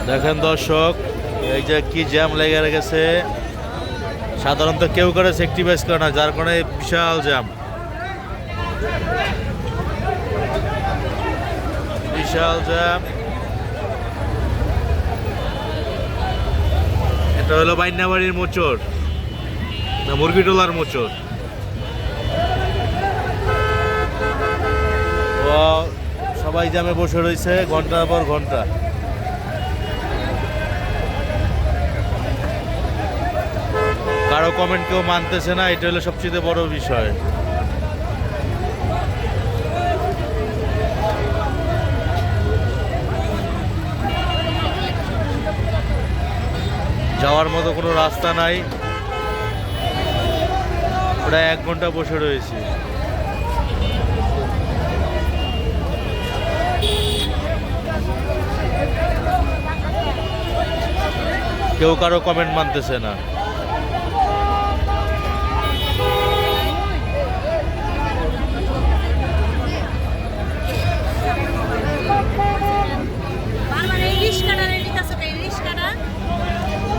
দেখেন দর্শক, এই যে কি জ্যাম লেগে রেখেছে। সাধারণত কেউ করে সেক্টিভাইজ করে না, যার কারণে বিশাল জ্যাম, বিশাল জ্যাম। এটা হলো বাইন্যাবাড়ির মোচড়, না মুরগিটোলার মোচড়। ও সবাই জ্যামে বসে রয়েছে ঘন্টার পর ঘন্টা। কারো কমেন্ট কেউ মানতেছে না, এটা হলো সবচেয়ে বড় বিষয়। যাওয়ার মতো কোনো রাস্তা নাই, প্রায় 1 ঘন্টা বসে রয়েছি। কেউ কারো কমেন্ট মানতেছে না।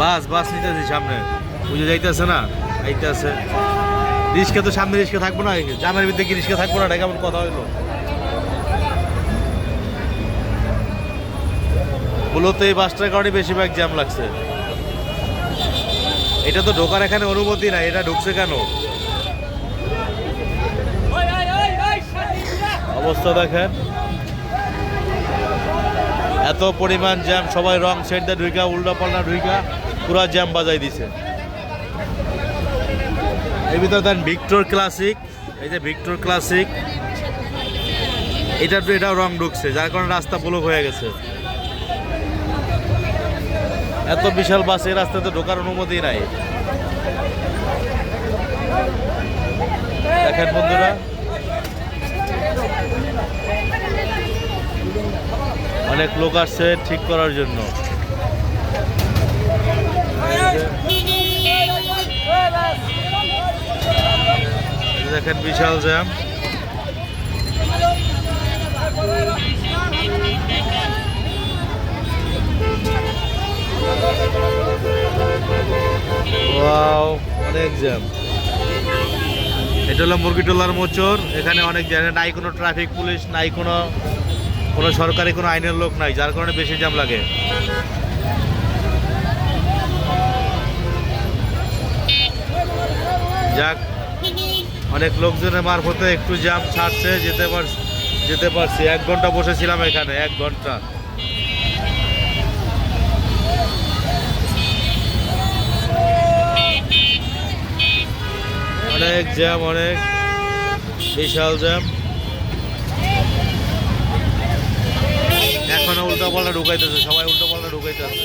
বাস বাস নিতেছি সামনে, বুঝে যাইতেছে না, আইতেছে রিস্কা। তো সামনে রিস্কা থাকবো না, জামের ভিতরে কি রিস্কা থাকবো না? এটা কেমন কথা হইলো? মূলত এই বাসটার কারণে বেশিরভাগ জ্যাম লাগছে। এটা তো ঢোকার এখানে অনুমতি নাই, এটা ঢুকছে কেন? অবস্থা দেখেন, এত পরিমাণ জ্যাম। সবাই রং সাইড দিয়ে ঢুইকা, উল্টা পাল্টা ঢুইকা পুরা জ্যাম বাজাই দিছে। এর ভিতরে দেন ভিক্টর ক্লাসিক, এই যে ভিক্টর ক্লাসিক, এটাও রং ঢুকছে, যার কারণে রাস্তা ব্লক হয়ে গেছে। এত বিশাল বাস, এই রাস্তাতে ঢোকার অনুমতি নাই। দেখেন বন্ধুরা, অনেক লোক আসছে ঠিক করার জন্য। দেখেন বিশাল জ্যাম। ওয়াও, অনেক জ্যাম। এটা হলো মুরগিটোলার মোচড়। এখানে অনেক জায়গায় নাই কোনো ট্রাফিক পুলিশ, নাই কোনো সরকারি কোনো আইনের লোক নাই, যার কারণে বেশি জ্যাম লাগে। যাক, অনেক লোকজনের মারফতে একটু জ্যাম ছাড়ছে, যেতে পারছি। 1 ঘন্টা বসেছিলাম এখানে, 1 ঘন্টা। অনেক জ্যাম, অনেক বিশাল জ্যাম। এখনো উল্টা পাল্টা ঢুকাইতেছে, সবাই উল্টা পাল্টা ঢুকাইতেছে।